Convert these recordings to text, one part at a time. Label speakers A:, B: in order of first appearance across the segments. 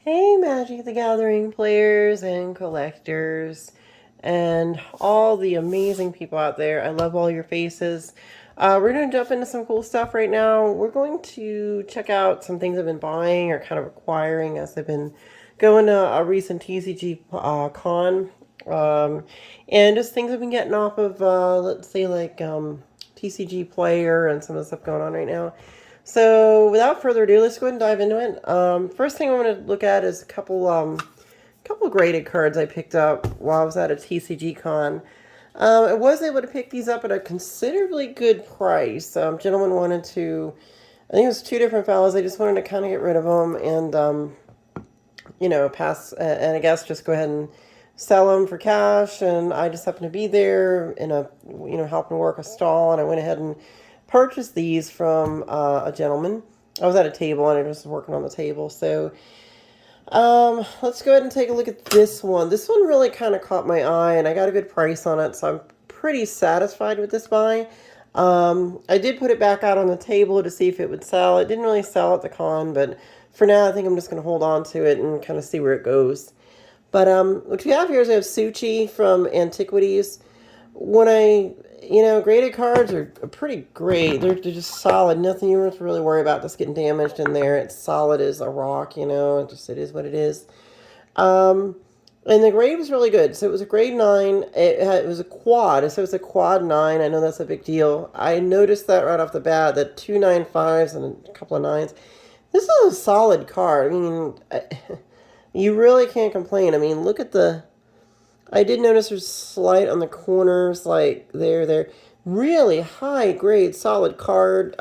A: Hey, Magic the Gathering players and collectors, and all the amazing people out there. I love all your faces. We're going to jump into some cool stuff right now. We're going to check out some things I've been buying or kind of acquiring as I've been going to a recent TCG con. And just things I've been getting off of, let's say, like TCG Player and some of the stuff going on right now. So without further ado, let's go ahead and dive into it. First thing I want to look at is a couple graded cards I picked up while I was at a TCG con. I was able to pick these up at a considerably good price. Gentleman wanted to, I think it was two different fellows. They just wanted to kind of get rid of them and, pass, and I guess just go ahead and sell them for cash. And I just happened to be there in helping work a stall, and I went ahead and purchased these from a gentleman. I was at a table and I was working on the table. So let's go ahead and take a look at this one. This one really kind of caught my eye and I got a good price on it. So I'm pretty satisfied with this buy. I did put it back out on the table to see if it would sell. It didn't really sell at the con, but for now I think I'm just going to hold on to it and kind of see where it goes. But what we have here is I have Suchi from Antiquities. When graded cards are pretty great. They're just solid. Nothing you have to really worry about just getting damaged in there. It's solid as a rock, it is what it is. And the grade was really good. So it was a grade 9. It was a quad. So it's a quad 9. I know that's a big deal. I noticed that right off the bat, that 2 9-5s and a couple of 9s. This is a solid card. I mean, you really can't complain. I mean, look at I did notice there's slight on the corners, like there. Really high grade, solid card.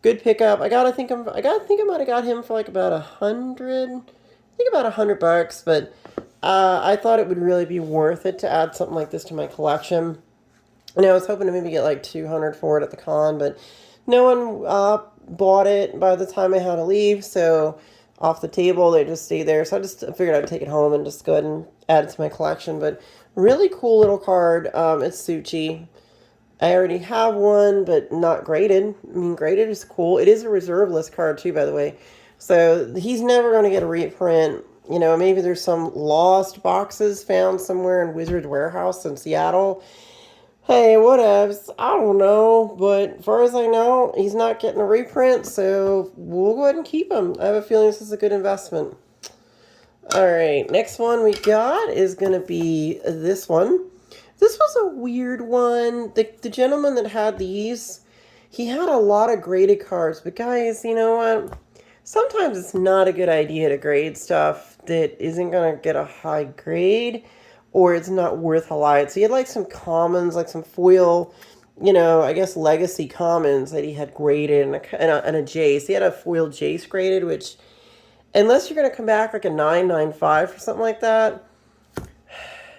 A: Good pickup. I think I might have got him for like about $100. I think about $100, but I thought it would really be worth it to add something like this to my collection. And I was hoping to maybe get like $200 for it at the con, but no one bought it by the time I had to leave, so off the table, they just stayed there. So I just figured I'd take it home and just go ahead and add it to my collection. But really cool little card. It's Suchi. I already have one, but not graded. I mean, graded is cool. It is a reserve list card too, by the way. So he's never going to get a reprint. Maybe there's some lost boxes found somewhere in Wizard's Warehouse in Seattle. Hey, whatevs. I don't know, but as far as I know, he's not getting a reprint, so we'll go ahead and keep him. I have a feeling this is a good investment. Alright, next one we got is going to be this one. This was a weird one. The gentleman that had these, he had a lot of graded cards, but guys, you know what? Sometimes it's not a good idea to grade stuff that isn't going to get a high grade, or it's not worth a lot. So he had like some commons, like some foil, I guess legacy commons that he had graded and a Jace. He had a foil Jace graded, which, unless you're going to come back like a 995 or something like that,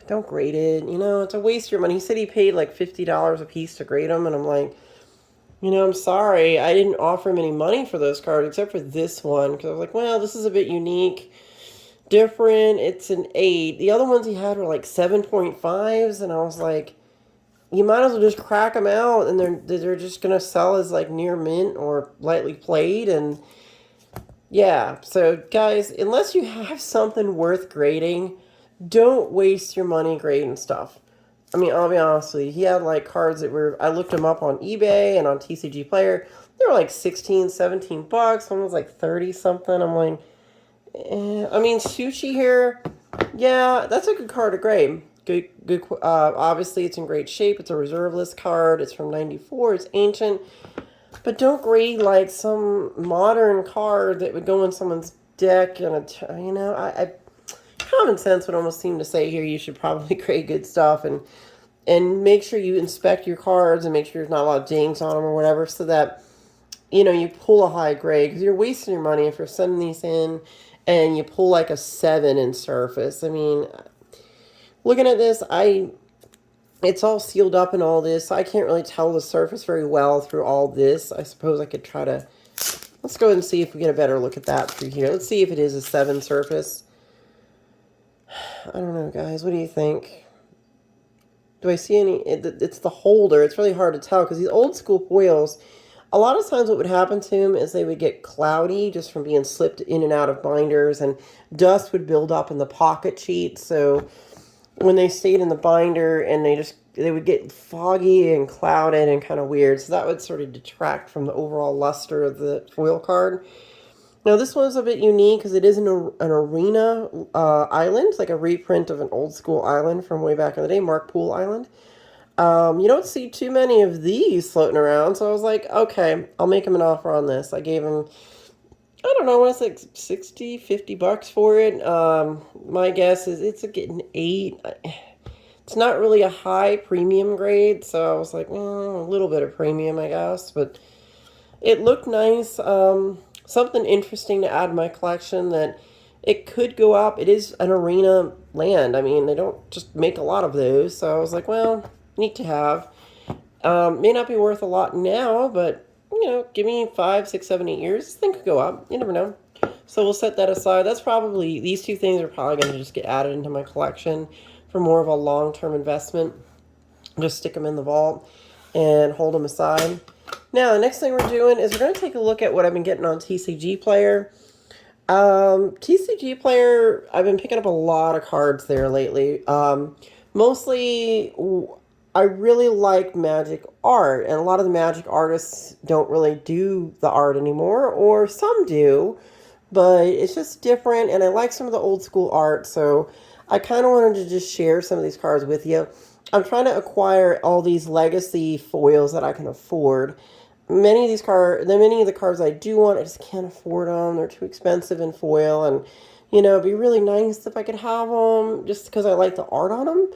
A: don't grade it. It's a waste of your money. He said he paid like $50 a piece to grade them, and I'm like, I'm sorry. I didn't offer him any money for those cards except for this one, because I was like, well, this is a bit unique. Different. It's an 8. The other ones he had were like 7.5s, and I was like, you might as well just crack them out, and they're just gonna sell as like near mint or lightly played. And yeah, so guys, unless you have something worth grading, don't waste your money grading stuff. I mean, I'll be honest with you, he had like cards that I looked them up on eBay and on TCG Player. They were like 16, 17 bucks. One was like 30 something. I'm like, I mean, Suchi here, yeah, that's a good card to grade. Good. Obviously, it's in great shape. It's a reserve list card. It's from '94. It's ancient, but don't grade like some modern card that would go in someone's deck. And common sense would almost seem to say here you should probably grade good stuff and make sure you inspect your cards and make sure there's not a lot of dings on them or whatever, so that you pull a high grade, because you're wasting your money if you're sending these in and you pull like a 7 in surface. I mean, looking at this, it's all sealed up and all this, so I can't really tell the surface very well through all this. I suppose I could try to, let's go ahead and see if we get a better look at that through here. Let's see if it is a 7 surface. I don't know, guys. What do you think? Do I see any? It's the holder. It's really hard to tell because these old school foils, A lot of times what would happen to them is they would get cloudy just from being slipped in and out of binders, and dust would build up in the pocket sheet. So when they stayed in the binder, and they would get foggy and clouded and kind of weird. So that would sort of detract from the overall luster of the foil card. Now this one's a bit unique because it is an arena island, like a reprint of an old school island from way back in the day, Mark Poole Island. You don't see too many of these floating around, so I was like, okay, I'll make him an offer on this. I gave him, I don't know, I want to say 60, 50 bucks for it. My guess is it's getting 8. It's not really a high premium grade, so I was like, a little bit of premium, I guess, but it looked nice. Something interesting to add to my collection that it could go up. It is an arena land. I mean, they don't just make a lot of those, so I was like, well, neat to have. May not be worth a lot now, but, give me 5, 6, 7, 8 years. This thing could go up. You never know. So we'll set that aside. These two things are probably going to just get added into my collection for more of a long-term investment. Just stick them in the vault and hold them aside. Now, the next thing we're doing is we're going to take a look at what I've been getting on TCG Player. TCG Player, I've been picking up a lot of cards there lately. Mostly, I really like Magic art, and a lot of the Magic artists don't really do the art anymore, or some do, but it's just different, and I like some of the old school art, so I kind of wanted to just share some of these cards with you. I'm trying to acquire all these legacy foils that I can afford. Many of the cards I do want, I just can't afford them. They're too expensive in foil, and it'd be really nice if I could have them just because I like the art on them.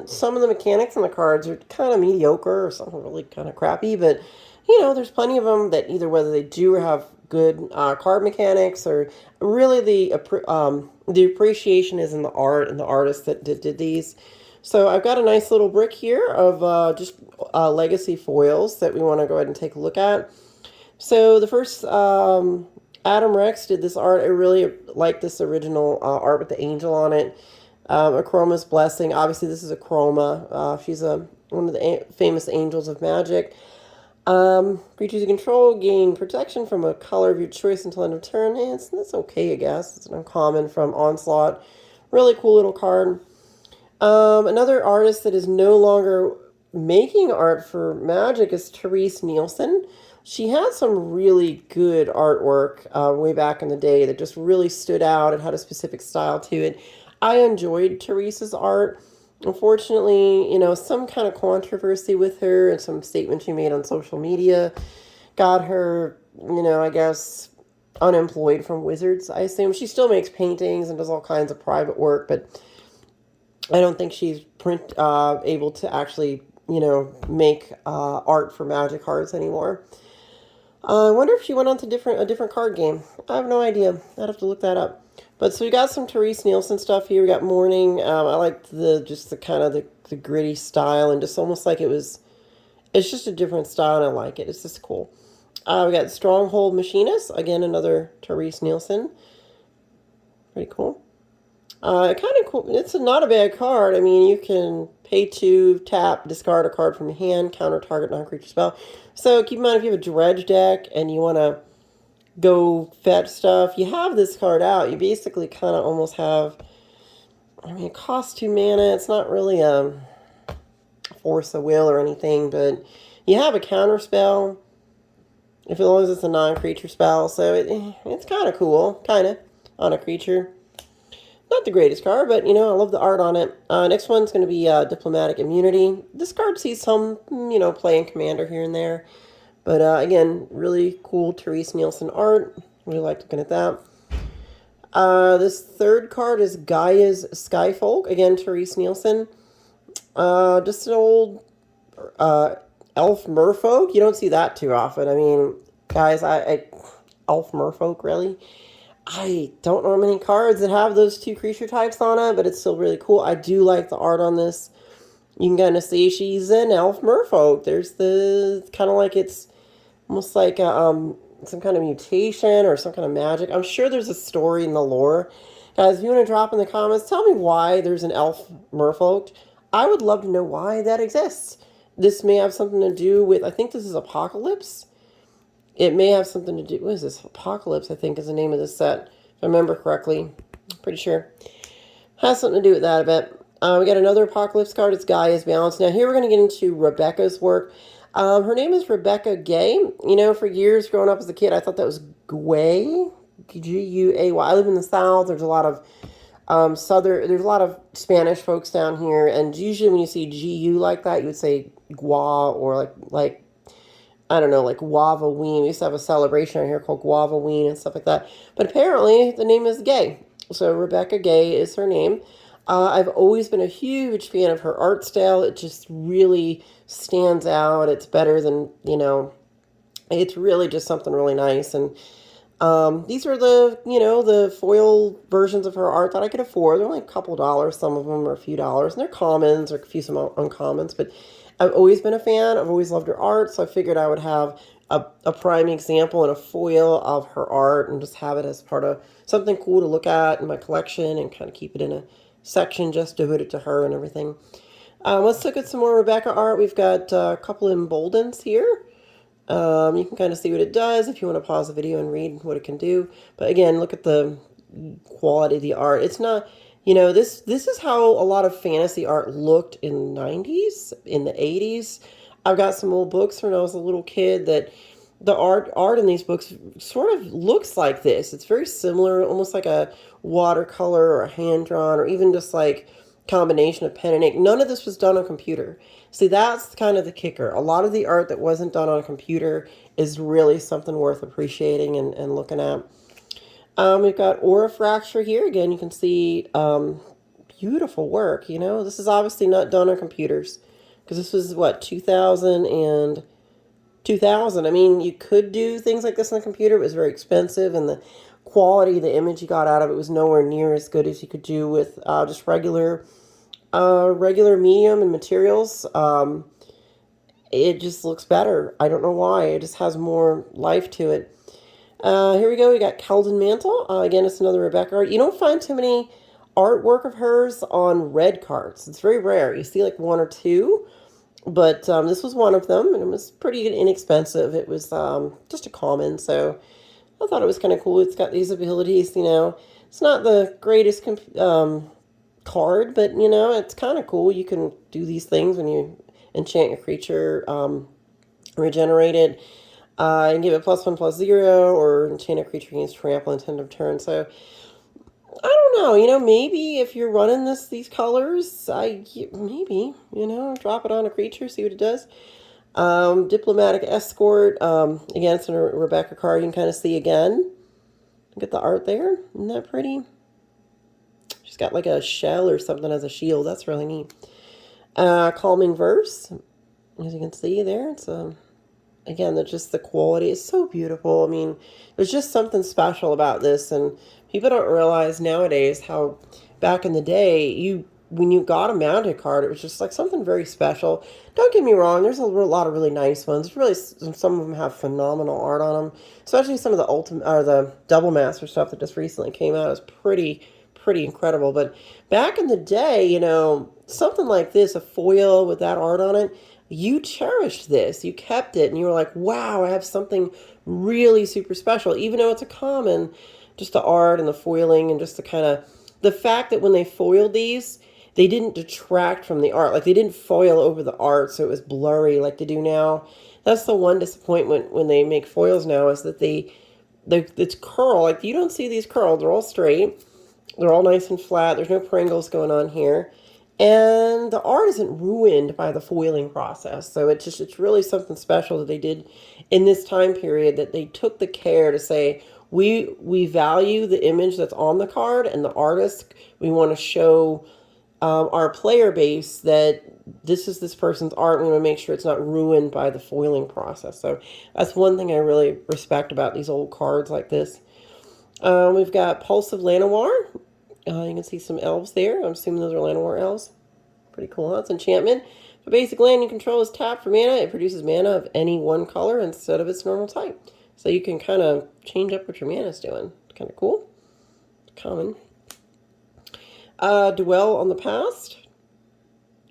A: Some of the mechanics on the cards are kind of mediocre or something really kind of crappy, but there's plenty of them that either whether they do or have good card mechanics, or really the appreciation is in the art and the artists that did these. So I've got a nice little brick here of just legacy foils that we want to go ahead and take a look at. So the first, Adam Rex did this art. I really like this original art with the angel on it. A Chromas Blessing. Obviously, this is a Chroma. She's one of the famous angels of Magic. Creatures you control gain protection from a color of your choice until end of turn. That's okay, I guess. It's an uncommon from Onslaught. Really cool little card. Another artist that is no longer making art for Magic is Terese Nielsen. She had some really good artwork way back in the day that just really stood out and had a specific style to it. I enjoyed Teresa's art. Unfortunately, some kind of controversy with her and some statement she made on social media got her, I guess, unemployed from Wizards, I assume. She still makes paintings and does all kinds of private work, but I don't think she's able to actually, make art for Magic cards anymore. I wonder if she went on to a different card game. I have no idea. I'd have to look that up. But so we got some Terese Nielsen stuff here. We got Morning. I liked the kind of the gritty style, and just almost like it's just a different style, and I like it. It's just cool. We got Stronghold Machinist. Again, another Terese Nielsen. Pretty cool. Kind of cool. It's not a bad card. I mean, you can pay 2, tap, discard a card from your hand, counter target non-creature spell. So keep in mind, if you have a dredge deck and you want to go fetch stuff, you have this card out. You basically kind of almost have, it costs 2 mana. It's not really a force of will or anything, but you have a counter spell, as long as it's a non-creature spell. So it's kind of cool, on a creature. Not the greatest card, but, I love the art on it. Next one's going to be Diplomatic Immunity. This card sees some, play in Commander here and there. But, again, really cool Terese Nielsen art. Really like looking at that. This third card is Gaia's Skyfolk. Again, Terese Nielsen. Just an old elf merfolk. You don't see that too often. I mean, guys, elf merfolk, really? I don't know many cards that have those 2 creature types on it, but it's still really cool. I do like the art on this. You can kind of see she's an elf merfolk. There's kind of like it's almost like some kind of mutation or some kind of magic. I'm sure there's a story in the lore. Guys, if you want to drop in the comments, tell me why there's an elf merfolk. I would love to know why that exists. This may have something to do with, I think this is Apocalypse. It may have something to do, what is this? Apocalypse, I think, is the name of this set, if I remember correctly. Pretty sure. Has something to do with that a bit. We got another Apocalypse card. It's Guay is Balanced. Now here we're going to get into Rebecca's work. Her name is Rebecca Gay. You know, for years growing up as a kid, I thought that was Guay. Guay. I live in the South. There's a lot of there's a lot of Spanish folks down here, and usually when you see GU like that, you would say Gua, or like I don't know, like Guava Ween. We used to have a celebration out here called Guava Ween and stuff like that. But apparently the name is Gay. So Rebecca Gay is her name. I've always been a huge fan of her art style. It just really stands out. It's better than, it's really just something really nice. And these are the foil versions of her art that I could afford. They're only a couple dollars. Some of them are a few dollars. And they're commons, or a few some uncommons. But I've always been a fan. I've always loved her art. So I figured I would have a prime example and a foil of her art, and just have it as part of something cool to look at in my collection, and kind of keep it in a section just devoted to her and everything. Let's look at some more Rebecca art. We've got a couple of emboldens here. You can kind of see what it does if you want to pause the video and read what it can do. But again, look at the quality of the art. It's not, this is how a lot of fantasy art looked in the 90s, in the 80s. I've got some old books when I was a little kid that the art in these books sort of looks like this. It's very similar, almost like a watercolor or a hand drawn, or even just like combination of pen and ink. None of this was done on computer. See, that's kind of the kicker. A lot of the art that wasn't done on a computer is really something worth appreciating and looking at. We've got ORA Fracture here. Again, you can see beautiful work. This is obviously not done on computers, because this was, what, 2000 and 2000. I mean, you could do things like this on the computer. It was very expensive, and the quality of the image you got out of it was nowhere near as good as you could do with just regular medium and materials. It just looks better. I don't know why. It just has more life to it. Here we go. We got Calden Mantle. Again, it's another Rebecca art. You don't find too many artwork of hers on red cards. It's very rare. You see like one or two. But this was one of them, and it was pretty inexpensive. It was just a common, so I thought it was kind of cool. It's got these abilities, It's not the greatest card, but, it's kind of cool. You can do these things when you enchant your creature, regenerate it, and give it +1/+0, or enchant a creature against trample at end of turn. So I don't know, maybe if you're running these colors, maybe, drop it on a creature, see what it does. Diplomatic Escort, again, it's a Rebecca card. You can kind of see again. Look at the art there. Isn't that pretty? She's got like a shell or something as a shield. That's really neat. Calming Verse, as you can see there. It's again, just the quality is so beautiful. I mean, there's just something special about this, and people don't realize nowadays how back in the day, when you got a mounted card, it was just like something very special. Don't get me wrong, there's a lot of really nice ones. Really, some of them have phenomenal art on them, especially some of the ultimate or the double master stuff that just recently came out is pretty incredible. But back in the day, something like this, a foil with that art on it, you cherished this, you kept it, and you were like, wow, I have something really super special, even though it's a common. Just the art and the foiling, and just the fact that when they foiled these, they didn't detract from the art. Like, they didn't foil over the art so it was blurry like they do now. That's the one disappointment when they make foils now, is that it's curl. Like, you don't see these curled. They're all straight. They're all nice and flat. There's no Pringles going on here. And the art isn't ruined by the foiling process. So it's really something special that they did in this time period, that they took the care to say, we value the image that's on the card and the artist. We want to show our player base that this is this person's art. We want to make sure it's not ruined by the foiling process. So that's one thing I really respect about these old cards like this. We've got Pulse of Lanoir. You can see some elves there. I'm assuming those are Lanoir elves. Pretty cool, huh? It's enchantment. The basic land you control is tapped for mana. It produces mana of any one color instead of its normal type. So you can kind of change up what your mana is doing. Kind of cool. Common. Dwell on the Past.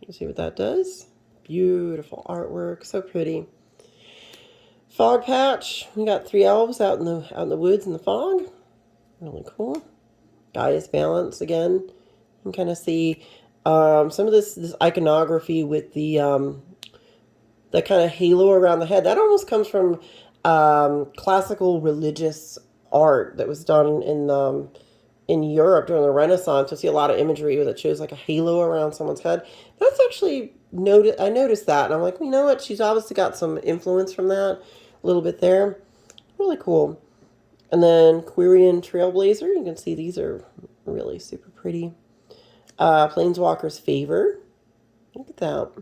A: You see what that does. Beautiful artwork. So pretty. Fog patch. We got 3 elves out in the woods in the fog. Really cool. Gaia's balance again. You can kind of see some of this iconography with the that kind of halo around the head. That almost comes from classical religious art that was done in Europe during the Renaissance. You see a lot of imagery that shows like a halo around someone's head. That's actually I noticed that, and I'm like, well, you know what? She's obviously got some influence from that, a little bit there. Really cool. And then Querian Trailblazer. You can see these are really super pretty. Planeswalker's Favor. Look at that.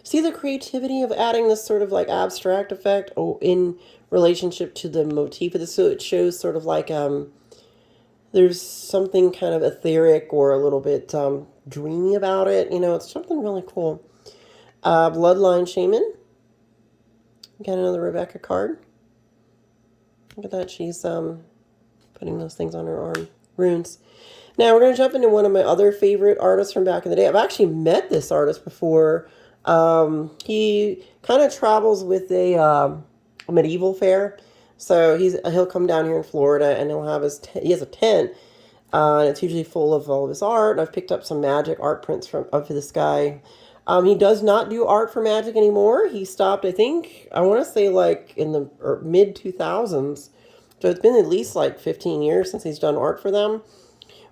A: See the creativity of adding this sort of like abstract effect in relationship to the motif of this, so it shows sort of like there's something kind of etheric or a little bit dreamy about it. You know, it's something really cool. Bloodline Shaman. Got another Rebecca card. Look at that. She's putting those things on her arm. Runes. Now we're going to jump into one of my other favorite artists from back in the day. I've actually met this artist before. He kind of travels with a medieval fair. So he'll come down here in Florida and he'll have he has a tent. And it's usually full of all of his art. I've picked up some Magic art prints of this guy. He does not do art for Magic anymore. He stopped, I think, I want to say like in the mid 2000s. So it's been at least like 15 years since he's done art for them.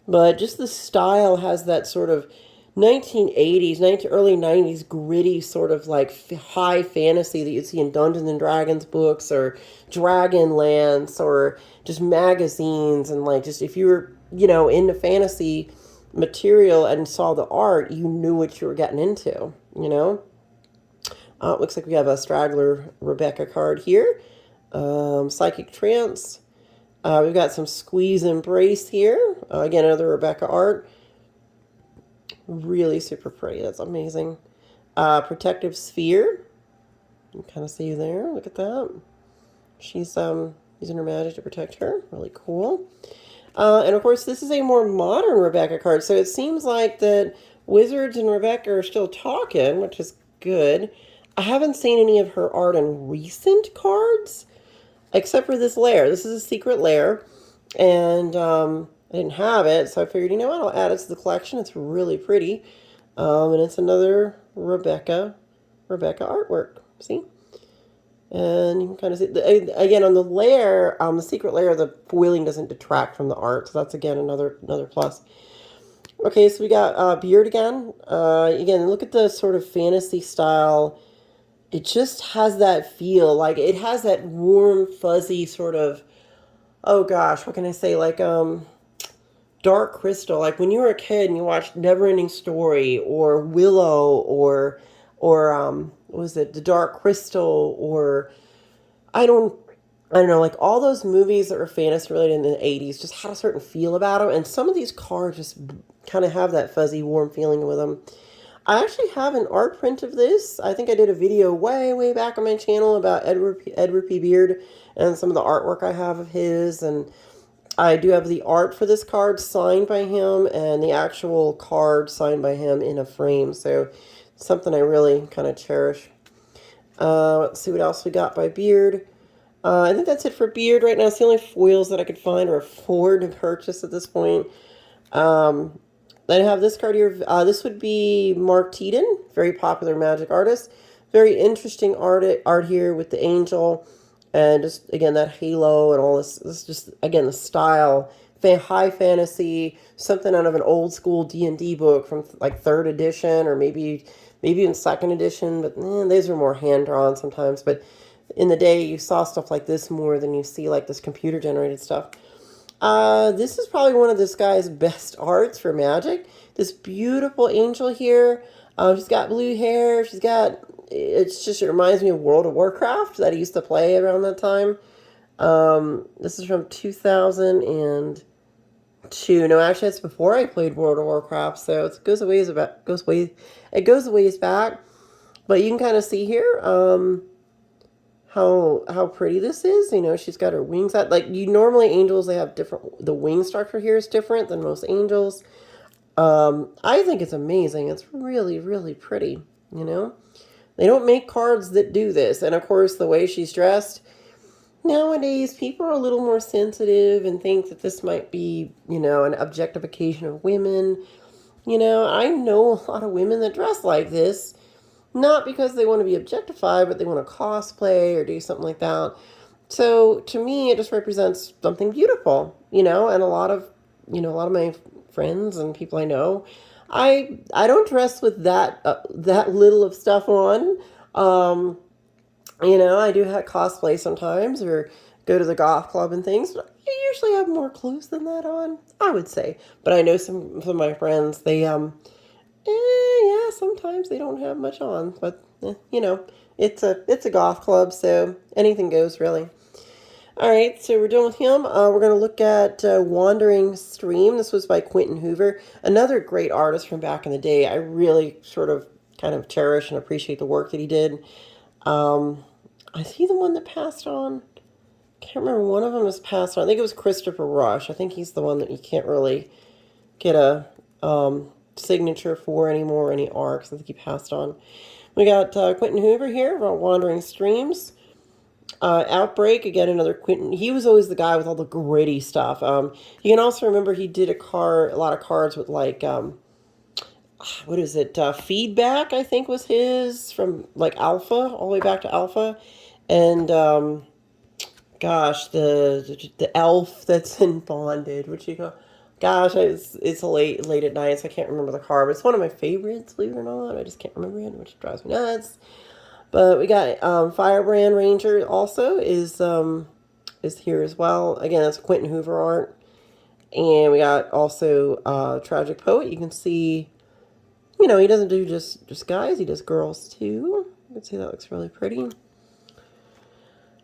A: But just the style has that sort of 1980s, early 90s gritty sort of like high fantasy that you'd see in Dungeons and Dragons books or Dragonlance or just magazines. And like just if you were, you know, into fantasy material and saw the art, you knew what you were getting into, you know. It looks like we have a Straggler Rebecca card here. Psychic Trance. We've got some Squeeze Embrace here. Again, another Rebecca art. Really super pretty. That's amazing. Protective Sphere. You can kind of see you there. Look at that. She's using her magic to protect her. Really cool. And of course, this is a more modern Rebecca card. So it seems like that Wizards and Rebecca are still talking, which is good. I haven't seen any of her art in recent cards, except for this lair. This is a secret lair, and I didn't have it, so I figured, you know what, I'll add it to the collection. It's really pretty, and it's another Rebecca artwork. See, and you can kind of see again on the lair, the secret lair. The foiling doesn't detract from the art, so that's again another plus. Okay, so we got Beard again. Again, look at the sort of fantasy style. It just has that feel, like it has that warm, fuzzy sort of, oh gosh, what can I say, like Dark Crystal. Like when you were a kid and you watched Neverending Story or Willow or what was it, The Dark Crystal, or I don't know, like all those movies that were fantasy related in the 80s just had a certain feel about them, and some of these cards just kind of have that fuzzy, warm feeling with them. I actually have an art print of this. I think I did a video way back on my channel about Edward P. Beard and some of the artwork I have of his. And I do have the art for this card signed by him and the actual card signed by him in a frame. So something I really kind of cherish. Let's see what else we got by Beard. I think that's it for Beard right now. It's the only foils that I could find or afford to purchase at this point. Then I have this card here. This would be Mark Teden, very popular Magic artist. Very interesting art here with the angel, and just again that halo and all this. This is just again the style, high fantasy, something out of an old school D&D book from like 3rd edition or maybe even 2nd edition. But these are more hand drawn sometimes. But in the day, you saw stuff like this more than you see like this computer generated stuff. This is probably one of this guy's best arts for Magic. This beautiful angel here. She's got blue hair. It reminds me of World of Warcraft that I used to play around that time. This is from 2002. No, actually, it's before I played World of Warcraft, so it goes a ways back. But you can kind of see here, how pretty this is. You know, she's got her wings out. Like, normally angels, they have different, the wing structure here is different than most angels. I think it's amazing. It's really, really pretty, you know. They don't make cards that do this. And of course, the way she's dressed, nowadays people are a little more sensitive and think that this might be, an objectification of women. I know a lot of women that dress like this, not because they want to be objectified, but they want to cosplay or do something like that. So to me, it just represents something beautiful, and a lot of, my friends and people I know, I don't dress with that little of stuff on. Um, I do have cosplay sometimes or go to the goth club and things. But I usually have more clothes than that on, I would say. But I know some of my friends, they yeah, sometimes they don't have much on, but it's a goth club, so anything goes really. All right, so we're done with him. We're going to look at Wandering Stream. This was by Quinton Hoover, another great artist from back in the day. I really sort of kind of cherish and appreciate the work that he did. Is he the one that passed on? Can't remember. One of them was passed on. I think it was Christopher Rush. I think he's the one that you can't really get a signature for anymore, any arcs. I think he passed on. We got Quinton Hoover here about Wandering Streams. Outbreak, again, another Quinton. He was always the guy with all the gritty stuff. You can also remember he did a lot of cards with like, what is it? Feedback, I think was his, from like Alpha, all the way back to Alpha. And, gosh, the elf that's in Bondage, which you go, gosh, it's late at night, so I can't remember the card, but it's one of my favorites, believe it or not. I just can't remember it, which drives me nuts. But we got Firebrand Ranger also is here as well. Again, that's Quinton Hoover art. And we got also Tragic Poet. You can see, he doesn't do just guys, he does girls too. You can see that looks really pretty.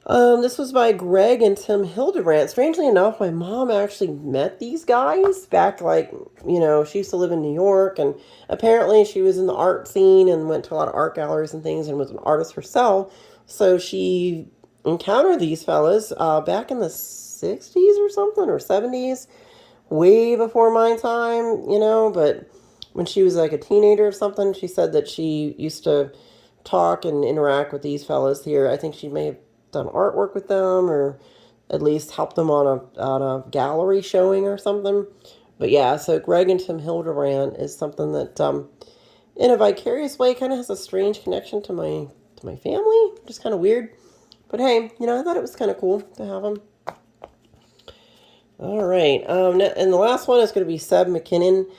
A: This was by Greg and Tim Hildebrandt. Strangely enough, my mom actually met these guys back, she used to live in New York, and apparently she was in the art scene and went to a lot of art galleries and things and was an artist herself. So she encountered these fellas back in the 60s or something, or 70s, way before my time, but when she was like a teenager or something, she said that she used to talk and interact with these fellas here. I think she may have done artwork with them or at least helped them on a gallery showing or something. But yeah, so Greg and Tim Hildebrandt is something that in a vicarious way kind of has a strange connection to my family, just kind of weird. But hey, I thought it was kind of cool to have them. All right, and the last one is going to be Seb McKinnon.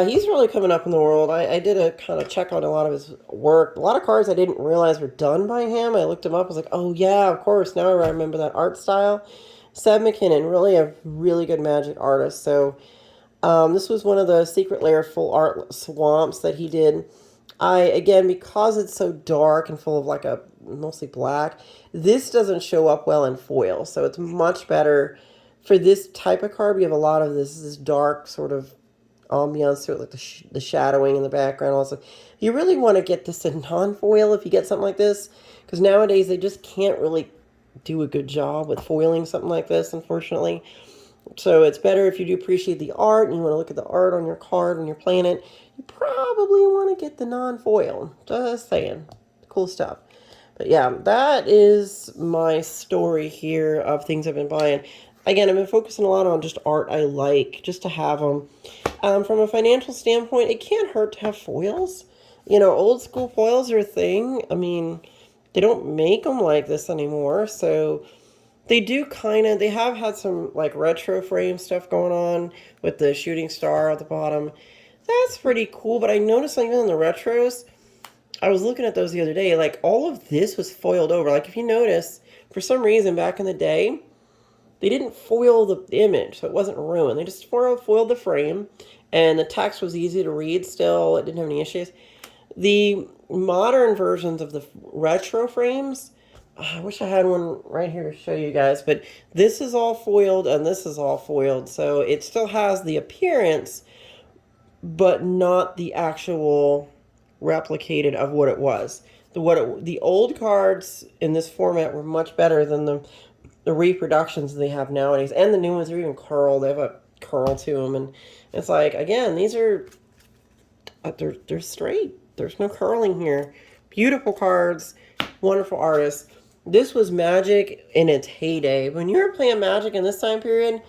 A: He's really coming up in the world. I did a kind of check on a lot of his work. A lot of cards I didn't realize were done by him. I looked him up. I was like, oh yeah, of course. Now I remember that art style. Seb McKinnon, really a really good magic artist. So this was one of the Secret Lair full art swamps that he did. Again, because it's so dark and full of like a mostly black, this doesn't show up well in foil. So it's much better for this type of card. We have a lot of this dark sort of ambiance to it, like the shadowing in the background. Also, you really want to get this in non-foil if you get something like this, because nowadays they just can't really do a good job with foiling something like this, unfortunately. So it's better if you do appreciate the art and you want to look at the art on your card when you're playing it. You probably want to get the non-foil. Just saying. Cool stuff. But yeah, that is my story here of things I've been buying. Again, I've been focusing a lot on just art I like, just to have them. From a financial standpoint, it can't hurt to have foils. Old school foils are a thing. I mean, they don't make them like this anymore, so they have had some like retro frame stuff going on with the shooting star at the bottom. That's pretty cool, but I noticed even in the retros, I was looking at those the other day, like all of this was foiled over. Like if you notice, for some reason back in the day, they didn't foil the image, so it wasn't ruined. They just foiled the frame, and the text was easy to read still. It didn't have any issues. The modern versions of the retro frames, I wish I had one right here to show you guys, but this is all foiled, and this is all foiled, so it still has the appearance, but not the actual replicated of what it was. The old cards in this format were much better than the reproductions they have nowadays, and the new ones are even curled. They have a curl to them, and it's like, again, these are they're straight. There's no curling here. Beautiful cards, wonderful artists. This was Magic in its heyday. When you were playing Magic in this time period,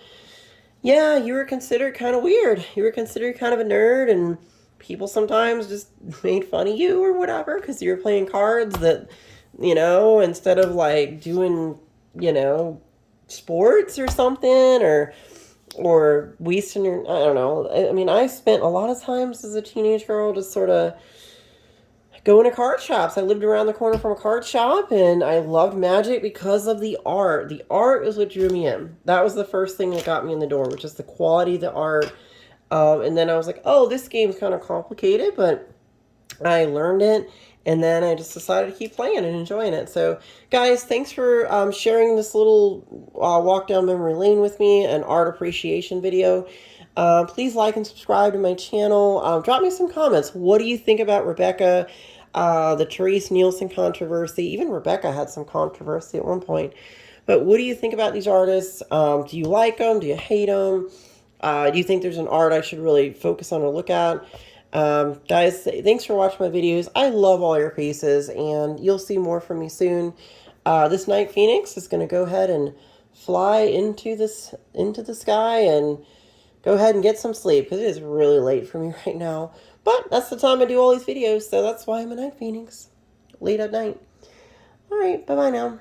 A: yeah, you were considered kind of weird. You were considered kind of a nerd, and people sometimes just made fun of you or whatever because you were playing cards that, instead of like doing, sports or something or wasting your, I don't know. I mean, I spent a lot of times as a teenage girl just sort of going to card shops. I lived around the corner from a card shop, and I loved Magic because of the art. The art is what drew me in. That was the first thing that got me in the door, which is the quality of the art. And then I was like, oh, this game's kind of complicated, but I learned it, and then I just decided to keep playing and enjoying it. So, guys, thanks for sharing this little walk down memory lane with me, an art appreciation video. Please like and subscribe to my channel. Drop me some comments. What do you think about Rebecca, the Terese Nielsen controversy? Even Rebecca had some controversy at one point. But what do you think about these artists? Do you like them? Do you hate them? Do you think there's an art I should really focus on or look at? Guys, thanks for watching my videos. I love all your faces, and you'll see more from me soon. This Night Phoenix is going to go ahead and fly into the sky and go ahead and get some sleep because it is really late for me right now. But that's the time I do all these videos, so that's why I'm a Night Phoenix. Late at night. All right, bye-bye now.